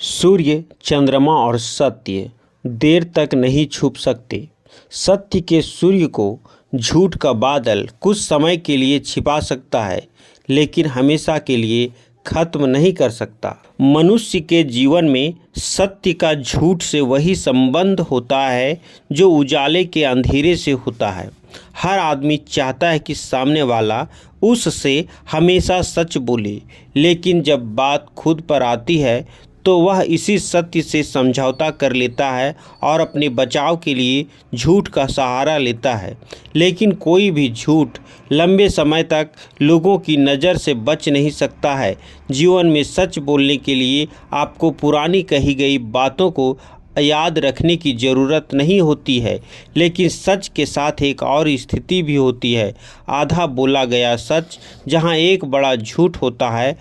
सूर्य, चंद्रमा और सत्य देर तक नहीं छुप सकते। सत्य के सूर्य को झूठ का बादल कुछ समय के लिए छिपा सकता है, लेकिन हमेशा के लिए खत्म नहीं कर सकता। मनुष्य के जीवन में सत्य का झूठ से वही संबंध होता है जो उजाले के अंधेरे से होता है। हर आदमी चाहता है कि सामने वाला उससे हमेशा सच बोले, लेकिन जब बात खुद पर आती है तो वह इसी सत्य से समझौता कर लेता है और अपने बचाव के लिए झूठ का सहारा लेता है। लेकिन कोई भी झूठ लंबे समय तक लोगों की नज़र से बच नहीं सकता है। जीवन में सच बोलने के लिए आपको पुरानी कही गई बातों को याद रखने की ज़रूरत नहीं होती है, लेकिन सच के साथ एक और स्थिति भी होती है। आधा बोला गया सच जहाँ एक बड़ा झूठ होता है,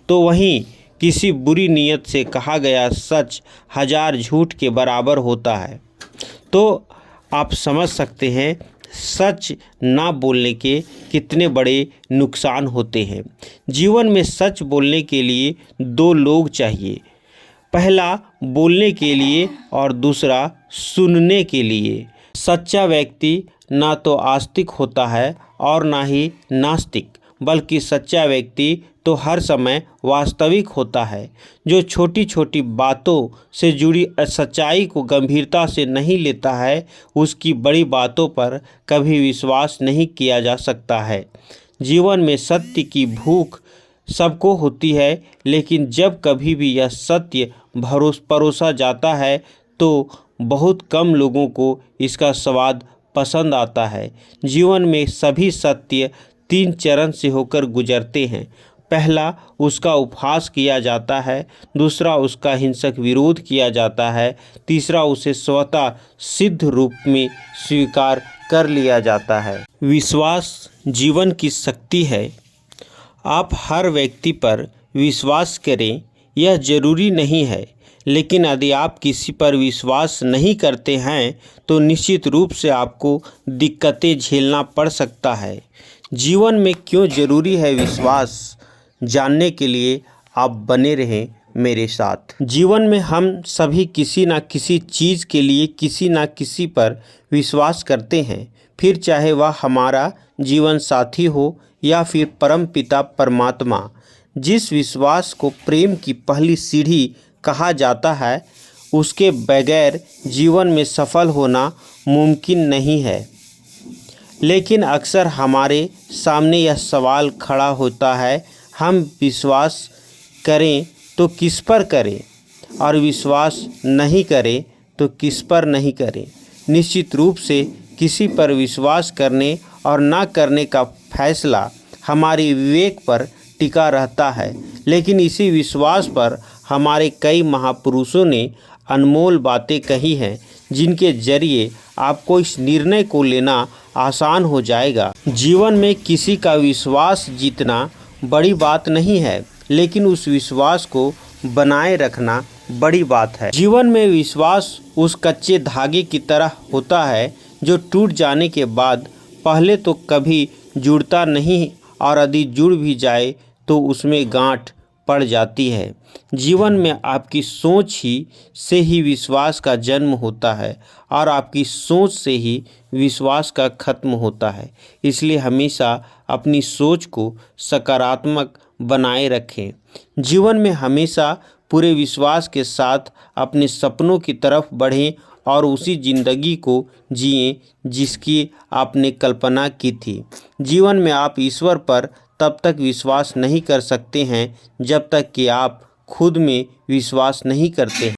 तो वहीं किसी बुरी नीयत से कहा गया सच 1000 झूठ के बराबर होता है। तो आप समझ सकते हैं सच ना बोलने के कितने बड़े नुकसान होते हैं। जीवन में सच बोलने के लिए 2 लोग चाहिए, पहला बोलने के लिए और दूसरा सुनने के लिए। सच्चा व्यक्ति ना तो आस्तिक होता है और ना ही नास्तिक, बल्कि सच्चा व्यक्ति तो हर समय वास्तविक होता है, जो छोटी छोटी बातों से जुड़ी सच्चाई को गंभीरता से नहीं लेता है। उसकी बड़ी बातों पर कभी विश्वास नहीं किया जा सकता है। जीवन में सत्य की भूख सबको होती है, लेकिन जब कभी भी यह सत्य परोसा जाता है तो बहुत कम लोगों को इसका स्वाद पसंद आता है। जीवन में सभी सत्य 3 चरण से होकर गुजरते हैं। पहला, उसका उपहास किया जाता है। दूसरा, उसका हिंसक विरोध किया जाता है। तीसरा, उसे स्वतः सिद्ध रूप में स्वीकार कर लिया जाता है। विश्वास जीवन की शक्ति है। आप हर व्यक्ति पर विश्वास करें यह जरूरी नहीं है, लेकिन यदि आप किसी पर विश्वास नहीं करते हैं तो निश्चित रूप से आपको दिक्कतें झेलना पड़ सकता है। जीवन में क्यों जरूरी है विश्वास, जानने के लिए आप बने रहें मेरे साथ। जीवन में हम सभी किसी न किसी चीज़ के लिए किसी न किसी पर विश्वास करते हैं, फिर चाहे वह हमारा जीवन साथी हो या फिर परम पिता परमात्मा। जिस विश्वास को प्रेम की पहली सीढ़ी कहा जाता है, उसके बगैर जीवन में सफल होना मुमकिन नहीं है। लेकिन अक्सर हमारे सामने यह सवाल खड़ा होता है, हम विश्वास करें तो किस पर करें, और विश्वास नहीं करें तो किस पर नहीं करें। निश्चित रूप से किसी पर विश्वास करने और ना करने का फैसला हमारे विवेक पर टिका रहता है, लेकिन इसी विश्वास पर हमारे कई महापुरुषों ने अनमोल बातें कही हैं, जिनके जरिए आपको इस निर्णय को लेना आसान हो जाएगा। जीवन में किसी का विश्वास जीतना बड़ी बात नहीं है, लेकिन उस विश्वास को बनाए रखना बड़ी बात है। जीवन में विश्वास उस कच्चे धागे की तरह होता है जो टूट जाने के बाद पहले तो कभी जुड़ता नहीं, और यदि जुड़ भी जाए तो उसमें गांठ पड़ जाती है। जीवन में आपकी सोच से ही विश्वास का जन्म होता है और आपकी सोच से ही विश्वास का खत्म होता है। इसलिए हमेशा अपनी सोच को सकारात्मक बनाए रखें। जीवन में हमेशा पूरे विश्वास के साथ अपने सपनों की तरफ बढ़ें और उसी ज़िंदगी को जिएं जिसकी आपने कल्पना की थी। जीवन में आप ईश्वर पर तब तक विश्वास नहीं कर सकते हैं जब तक कि आप खुद में विश्वास नहीं करते हैं।